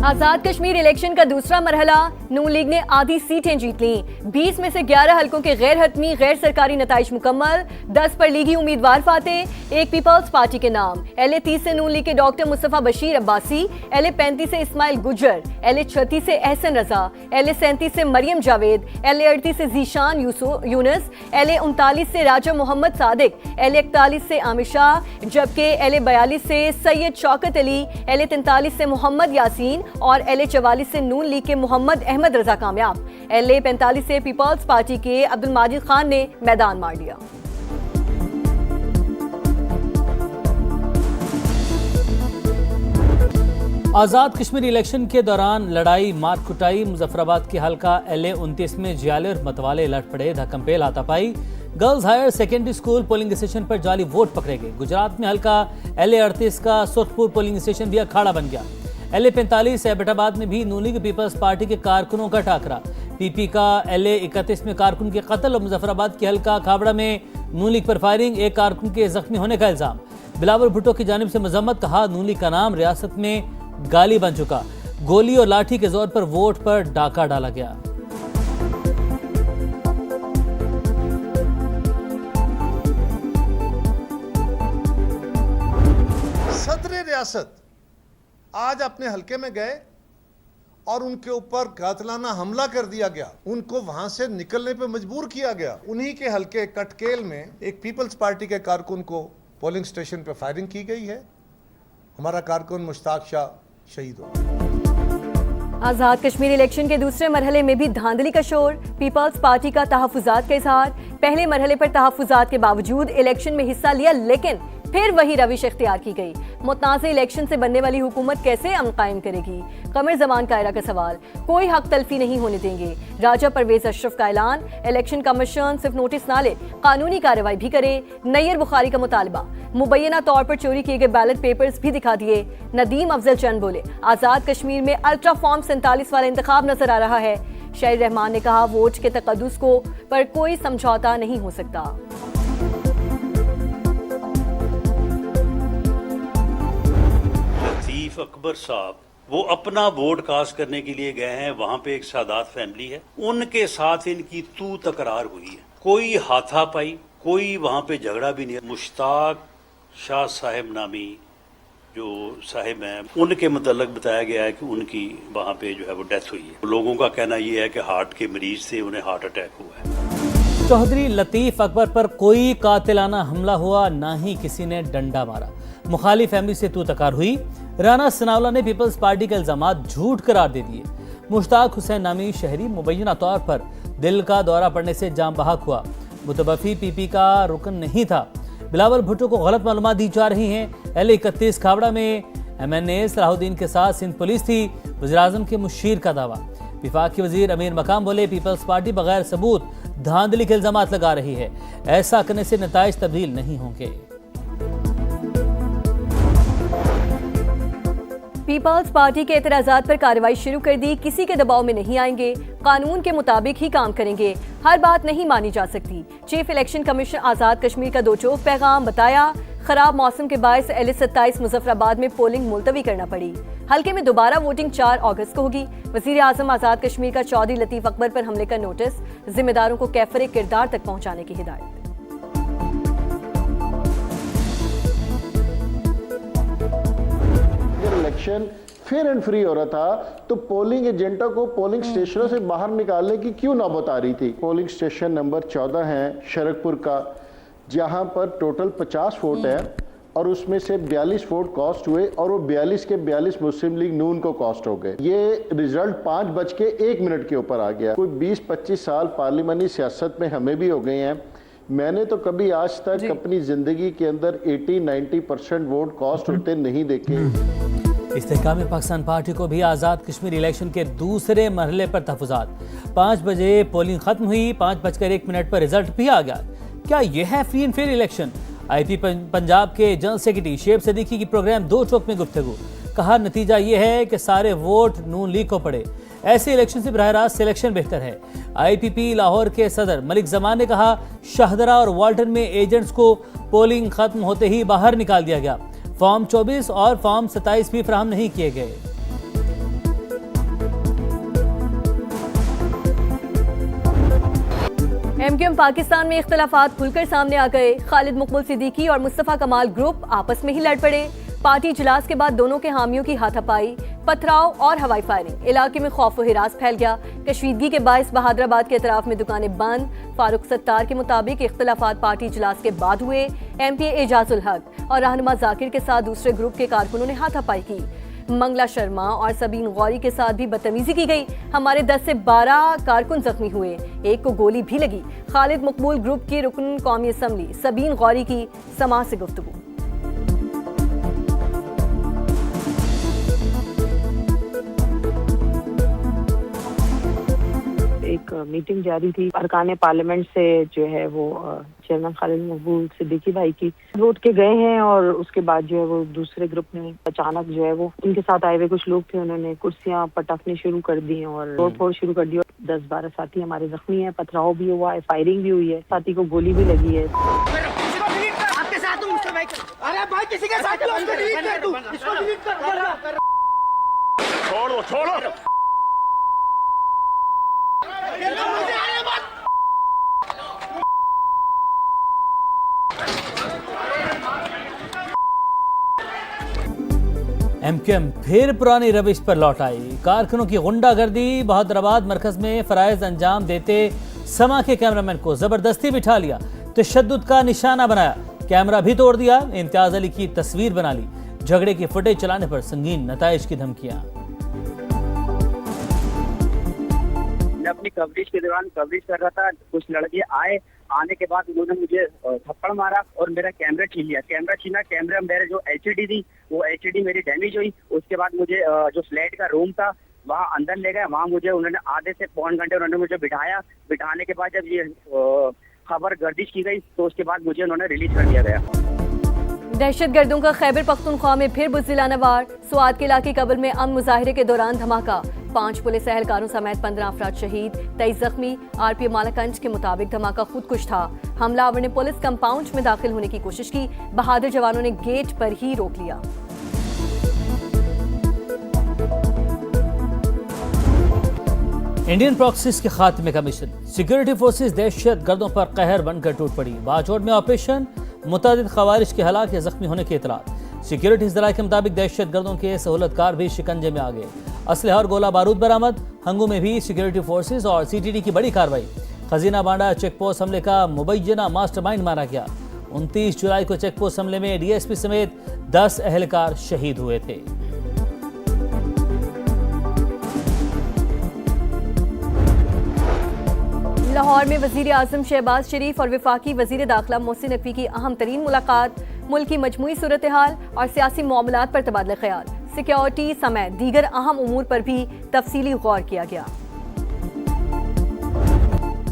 आजाद Kashmir election का दूसरा मरहला, नून league ने आधी सीटें जीत ली। 20 में से 11 हलकों के गैर हतमी गैर सरकारी नताइज मुकम्मल, 10 पर लीगी उम्मीदवार फाते, एक पीपल्स पार्टी के नाम। LA 30 से नून लीग के डॉक्टर मुस्तफा बशीर अब्बासी, LA 35 से इस्माइल गुजर, LA 36 से एहसन रजा, LA 37 से मरियम जावेद, LA 38 से जीशान यूनुस, LA 39 से राजा मोहम्मद सादिक, LA 41 से आमिर शाह, जबकि LA 42 से सैयद शौकत अली, LA 43 से मोहम्मद यासीन और LA 44 से नून लीग के मोहम्मद अहमद रजा कामयाब। LA 45 से पीपल्स पार्टी के अब्दुल माजिद खान ने मैदान मार लिया। आज़ाद कश्मीर इलेक्शन के दौरान लड़ाई मार कुटाई, मुजफ्फराबाद के हल्का LA 29 में जियाले और मतवाले लड़ पड़े, धक्कमपेल हाथापाई, girls higher secondary school polling station पर जाली वोट पकड़े गए। गुजरात में हल्का LA 38 का सुरखपुर पोलिंग स्टेशन भी अखाड़ा बन गया। LA 45 एबटाबाद में भी नून लीग पीपल्स पार्टी के कारकुनों का टाकरा। PP का LA 31 में कारकुन के कत्ल और मुजफ्फराबाद के हल्का खाबड़ा में नून लीग पर फायरिंग, एक कारकुन के जख्मी होने का इल्जाम। बिलावल भुट्टो की जानिब से मजम्मत, कहा नून लीग का नाम रियासत में गाली बन चुका, गोली और लाठी के जोर पर वोट पर डाका डाला गया। सदर रियासत आज अपने हलके में गए और उनके ऊपर कातिलाना हमला कर दिया गया, उनको वहां से निकलने पे मजबूर किया गया। उन्हीं के हलके कटकेल में एक पीपल्स पार्टी के कारकुन को पोलिंग स्टेशन पर फायरिंग की गई है। हमारा कारकुन मुश्ताक शाह शहीद हो। आजाद कश्मीर इलेक्शन के दूसरे मरहले में भी धांधली का शोर, पीपल्स पार्टी का तहफ्फुजात का इजहार। पहले मरहले पर तहफ्फुजात के बावजूद इलेक्शन में हिस्सा लिया, लेकिन फिर वही रविश इख्तियार की गई। मुतनाज़ इलेक्शन से बनने वाली हुकूमत कैसे अमन कायम करेगी? कमर जमान कायरा का सवाल, कोई हक तलफी नहीं होने देंगे। राजा परवेज अशरफ का ऐलान, इलेक्शन कमीशन सिर्फ नोटिस ना ले, कानूनी कार्रवाई भी करे। नैयर बुखारी का मुतालबा, मुबैना तौर पर चोरी किए गए बैलेट पेपर्स भी दिखा दिए। नदीम अफजल चंद बोले, आज़ाद कश्मीर में अल्ट्रा फॉर्म 47 वाला इंतखाब नजर आ रहा है। शाहिद रहमान ने कहा, वोट के तकद्दुस को पर कोई समझौता नहीं हो सकता। अकबर साहब वो अपना वोट कास्ट करने के लिए गए हैं, वहां पे एक सादात फैमिली है, उनके साथ इनकी तू तकरार हुई है, कोई हाथापाई, कोई वहां पे झगड़ा भी नहीं है। मुश्ताक शाह साहिब नामी जो साहिब हैं, उनके मतलब बताया गया है कि उनकी वहां पे जो है वो डेथ हुई है। लोगों का कहना यह है कि हार्ट के मरीज थे, उन्हें हार्ट अटैक हुआ है। चौधरी लतीफ अकबर पर कोई कातिलाना हमला हुआ, ना ही किसी ने डंडा मारा। मुखालिफ फैमिली से तू तकार हुई। राना सनाउल्लाह ने पीपल्स पार्टी के इल्जामात झूठ करार दे दिए। मुश्ताक हुसैन नामी शहरी मुबैना तौर पर दिल का दौरा पड़ने से जाम बहक हुआ, मुतबफी PP का रुकन नहीं था। बिलावल भुट्टो को गलत मालूमात दी जा रही हैं। LA 31 खाबड़ा में MNA सलाहुद्दीन के साथ सिंध पुलिस थी, वज़ीर-ए-आज़म के मुशीर का दावा। विफाकी वजीर अमीर मकाम बोले, पीपल्स पार्टी बगैर सबूत धांधली के इल्जामात लगा रही है, ऐसा करने से नताइज तब्दील नहीं होंगे। पीपल्स पार्टी के एतराज़ात पर कार्रवाई शुरू कर दी, किसी के दबाव में नहीं आएंगे, कानून के मुताबिक ही काम करेंगे, हर बात नहीं मानी जा सकती। Chief election commission Azad Kashmir का दो टोक पैगाम, बताया खराब मौसम के बायस LA 27 मुजफ्फराबाद में पोलिंग मुलतवी करना पड़ी। हल्के में दोबारा वोटिंग 4 अगस्त को होगी। वज़ीर-ए-आज़म आज़ाद कश्मीर का चौधरी लतीफ अकबर पर हमले का नोटिस, जिम्मेदारों को कैफरे किरदार तक पहुंचाने की हिदायत। इलेक्शन फेयर एंड फ्री हो रहा था तो पोलिंग एजेंटों को पोलिंग स्टेशनों से बाहर निकालने की क्यों नौबत आ रही थी? पोलिंग स्टेशन नंबर 14 है शरकपुर का, जहां पर टोटल 50 वोट है और उसमें से 42 वोट कॉस्ट हुए और वो 42 के 42 मुस्लिम लीग नून को कॉस्ट हो गए। ये रिजल्ट 5:01 के ऊपर आ गया। कोई 20-25 साल पार्लिमानी सियासत में हमें भी हो गए हैं। मैंने तो कभी आज तक अपनी जिंदगी के अंदर 80-90% वोट कॉस्ट होते नहीं देखे। इस्तेहकाम पाकिस्तान पार्टी को भी आज़ाद कश्मीर इलेक्शन के दूसरे मरहले पर तहफ़्फ़ुज़ात। 5 बजे पोलिंग खत्म हुई, 5:01 पर रिजल्ट भी आ गया। क्या यह है free and fair election? IP Punjab के जनरल सेक्रेटरी शेब सदीकी की प्रोग्राम 2 चौक में गुफ्तगू, कहा नतीजा यह है कि सारे वोट नून लीग को पड़े, ऐसे इलेक्शन से बराह रास्त सिलेक्शन बेहतर है। IPP लाहौर के सदर मलिक जमान ने कहा, शाहदरा और वाल्टन में एजेंट्स को पोलिंग खत्म होते ही बाहर निकाल दिया गया, फॉर्म 24 और फॉर्म 27 भी फराहम नहीं किए गए। एमक्यूएम पाकिस्तान में इख्तिलाफात खुलकर सामने आ गए। खालिद मकबूल सिद्दीकी और मुस्तफा कमाल ग्रुप आपस में ही लड़ पड़े। पार्टी इजलास के बाद दोनों के हामियों की हाथापाई, पथराव और हवाई फायरिंग। इलाके में खौफ व हिरास फैल गया। कशीदगी के बायस बहादुराबाद के अतराफ में दुकानें बंद। फारूक सत्तार के मुताबिक इख्तिलाफात पार्टी इजलास के बाद हुए। एमपी एजाजुल हक और रहनुमा जाकिर के साथ दूसरे ग्रुप के कारकुनों ने हाथापाई की। मंगला शर्मा और सबीन गौरी के साथ भी बदतमीजी की गई। हमारे 10 से 12 कारकुन जख्मी हुए, एक को गोली भी लगी। खालिद मकबूल ग्रुप की रुकन कौमी असम्बली सबीन गौरी की समाज से गुफ्तगू। एक मीटिंग जारी थी अरकान पार्लियामेंट से, जो है वो चेयरमैन खालिद मकबूल सिद्दीकी भाई की वोट के गए हैं और उसके बाद जो है वो दूसरे ग्रुप ने अचानक जो है वो उनके साथ आए हुए कुछ लोग थे, उन्होंने कुर्सियां पटकनी शुरू कर दी और तोड़ फोड़ शुरू कर दी। 10-12 साथी हमारे जख्मी हैं, पथराव भी हुआ है, फायरिंग भी हुई है, साथी को गोली भी लगी है। आपके साथ हूं, उसको भाई अरे भाई किसी के साथ हो, उसको डिलीट कर दूं, इसको डिलीट कर, छोड़ो एमक्यूएम फिर पुरानी रविश पर लौट आई। कारकुनों की गुंडागर्दी। बहादुराबाद मरकज में फराइज अंजाम देते समा के कैमरामैन को जबरदस्ती बिठा लिया, तशद्दुद का निशाना बनाया, कैमरा भी तोड़ दिया, इम्तियाज अली की तस्वीर बना ली। झगड़े की फुटेज चलाने पर संगीन नताइज की धमकियां। मैं अपनी कवरेज के दौरान कवरेज कर रहा था, कुछ लड़के आने के बाद उन्होंने मुझे थप्पड़ मारा और मेरा कैमरा छीन लिया। कैमरा छीना, कैमरा मेरे जो एचडी थी वो एचडी मेरी डैमेज हुई। उसके बाद मुझे जो फ्लैट का रूम था वहाँ अंदर ले गए। वहाँ मुझे उन्होंने आधे से पौन घंटे उन्होंने मुझे बिठाया। बिठाने के बाद जब ये खबर गर्दिश की गई तो उसके बाद मुझे उन्होंने रिलीज कर दिया गया। दहशतगर्दों का खैबर पख्तूनख्वा में फिर बुज़दिलाना वार। स्वात के इलाके कबल में अमन मुजाहिरे के दौरान धमाका। 5 पुलिस एहलकारों समेत 15 अफराद शहीद, 23 जख्मी। आरपीएफ मालाकंज के मुताबिक धमाका खुदकुश था। हमलावर ने पुलिस कंपाउंड में दाखिल होने की कोशिश की। बहादुर जवानों ने गेट पर ही रोक लिया। इंडियन प्रॉक्सीज के खात्मे का मिशन। सिक्योरिटी फोर्सेज दहशत गर्दों पर कहर बनकर टूट पड़ी। बाजौड़ में ऑपरेशन, मुतादिद खवारिश के हलाक या जख्मी होने की इतलात। सिक्योरिटी जराये के मुताबिक दहशत गर्दों के सहूलतकार भी शिकंजे में आ गए। असलहा और गोला बारूद बरामद। हंगू में भी सिक्योरिटी फोर्सेज और सीटीडी की बड़ी कार्रवाई। खजीना बांडा चेकपोस्ट हमले का मुबैना मास्टरमाइंड माना गया। 29 जुलाई को चेकपोस्ट हमले में डीएसपी समेत 10 एहलकार शहीद हुए थे। लाहौर में वजीर आजम शहबाज शरीफ और वफाकी वजीर दाखिला मोहसिन नकवी की अहम तरीन मुलाकात। मुल्क की मजमूई सूरत हाल और सियासी मामलात पर तबादला ख्याल। सिक्योरिटी समेत दीगर अहम उमूर पर भी तफसीली गौर किया गया।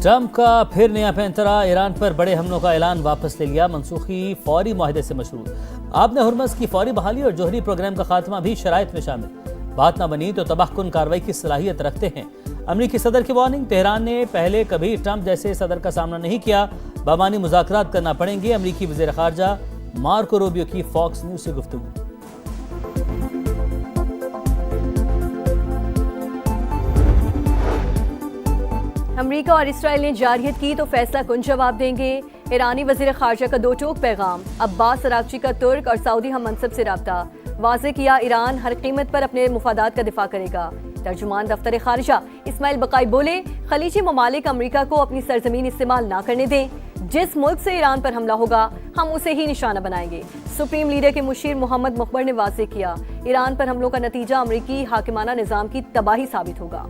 ट्रंप का फिर नया पैंतरा। ईरान पर बड़े हमलों का ऐलान वापस ले लिया। मनसूखी फौरी मुआहदे से मशरूत। आपने हुर्मस की फौरी बहाली और जोहरी प्रोग्राम का खात्मा भी शराइत में शामिल। बात ना बनी तो तबाहकुन कार्रवाई की सलाहियत रखते हैं। अमरीकी सदर की वार्निंग। तेहरान ने पहले कभी ट्रंप जैसे सदर का सामना नहीं किया। बामानी मुज़ाकरात करना पड़ेंगे। अमरीकी वज़ीर ख़ारजा मार्को रूबियो की फॉक्स न्यूज़ से गुफ्तगू। अमरीका और इसराइल ने जारहियत की तो फैसला कुन जवाब देंगे। ईरानी वज़ीर ख़ारजा का 2 टोक पैगाम। अब्बास अरागची का तुर्क और सऊदी हम मनसब से रब्ता। वाज़े किया ईरान हर कीमत पर अपने मुफादात का दिफा करेगा। तर्जुमान दफ्तर ख़ारिजा इस्माइल बकाई बोले, खलीजी ममालिक अमरीका को अपनी सरजमीन इस्तेमाल ना करने दें। जिस मुल्क से ईरान पर हमला होगा हम उसे ही निशाना बनाएंगे। सुप्रीम लीडर के मुशीर मोहम्मद मुखबर ने वाज़े किया, ईरान पर हमलों का नतीजा अमरीकी हाकिमाना निज़ाम की तबाही साबित होगा।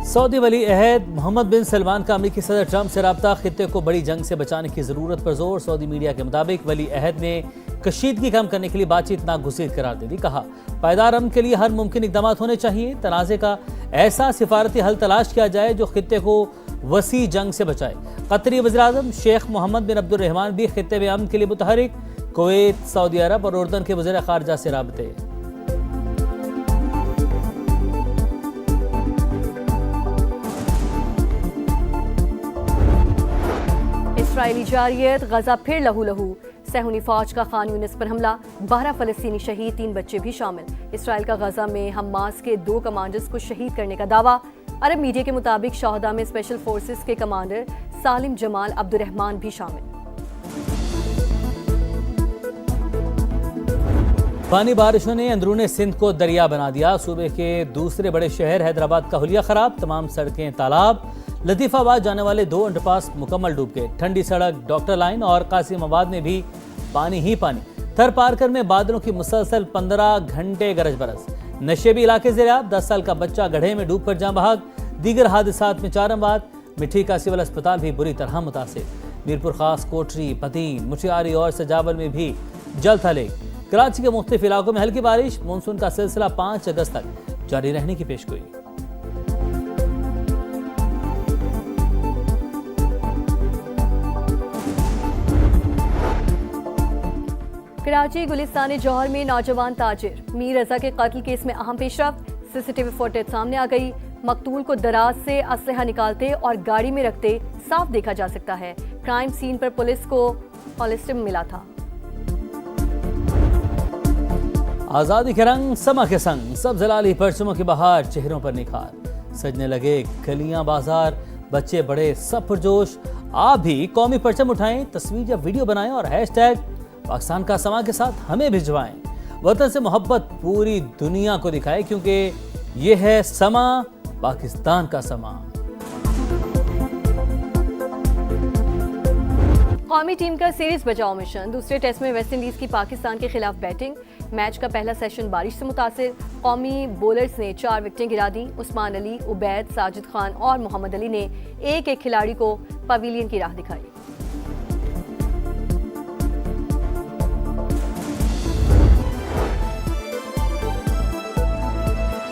सऊदी वली अहद मोहम्मद बिन सलमान का अमरीकी सदर ट्रंप से रब्ता। खित्ते को बड़ी जंग से बचाने की जरूरत पर जोर। सऊदी मीडिया के मुताबिक वली अहद ने कशीदगी कम करने के लिए बातचीत नागुज़ीर करार दे दी। कहा, पायदार अमन के लिए हर मुमकिन इक़दाम होने चाहिए। तनाज़े का ऐसा सिफारती हल तलाश किया जाए जो खित्ते को वसी जंग से बचाए। कतरी वज़ीर-ए-आज़म शेख मोहम्मद बिन अब्दुर्रहमान भी खित्ते में अमन के लिए मुतहरिक। कुवैत, सऊदी अरब और उर्दन के वज़ीर ख़ारजा से राबते। इसराइली जारियत, गजा फिर लहू लहू। सहूनी फौज का खान यूनिस पर हमला, 12 फलस्तीनी शहीद, 3 बच्चे भी शामिल। इसराइल का गजा में हमास के 2 कमांडर्स को शहीद करने का दावा। अरब मीडिया के मुताबिक शहदा में स्पेशल फोर्सेस के कमांडर सालिम जमाल अब्दुर्रहमान भी शामिल। पानी बारिशों ने अंदरूने सिंध को दरिया बना दिया। सूबे के दूसरे बड़े शहर हैदराबाद का हुलिया खराब, तमाम सड़कें तालाब। लतीफाबाद जाने वाले 2 अंडरपास मुकम्मल डूब गए। ठंडी सड़क, डॉक्टर लाइन और कासिमाबाद में भी पानी ही पानी। थर पारकर में बादलों की मुसलसल 15 घंटे गरज बरस। नशेबी इलाके ज़ेरियाब, 10 साल का बच्चा गड्ढे में डूब कर जाँ बहक। दीगर हादसात में 4 अमवात। मिठी का सिविल अस्पताल भी बुरी तरह मुतासिर। मीरपुर खास, कोटरी, पतीन, मुठियारी और सजावल में भी जल थले। कराची के मुख्तलिफ इलाकों में हल्की बारिश। मानसून का सिलसिला 5 अगस्त तक जारी रहने की पेशगोई। कराची गुलिस्तान जौहर में नौजवान ताजिर मीर रजा के कत्ल केस में अहम पेशरफ्त। सीसीटीवी फुटेज सामने आ गई। मकतूल को दराज से असलहा निकालते और गाड़ी में रखते साफ देखा जा सकता है। क्राइम सीन पर पुलिस को कॉलिस्टिम मिला था। आज़ादी के रंग समा के संग, सब जलाली परचमों की बहार, चेहरों पर निखार। सजने लगे गलियां बाजार, बच्चे बड़े सब पुरजोश। आप भी कौमी परचम उठाएं, तस्वीर या वीडियो बनाएं और हैशटैग पाकिस्तान का समा के साथ हमें भिजवाएं। वतन से मोहब्बत पूरी दुनिया को दिखाएं, क्योंकि ये है समा, पाकिस्तान का समा। कौमी टीम का सीरीज बचाओ मिशन। दूसरे टेस्ट में वेस्टइंडीज की पाकिस्तान के खिलाफ बैटिंग। मैच का पहला सेशन बारिश से मुतासिर। कौमी बॉलर्स ने 4 विकेटें गिरा दी। उस्मान अली, उबैद, साजिद खान और मोहम्मद अली ने एक खिलाड़ी को पवेलियन की राह दिखाई।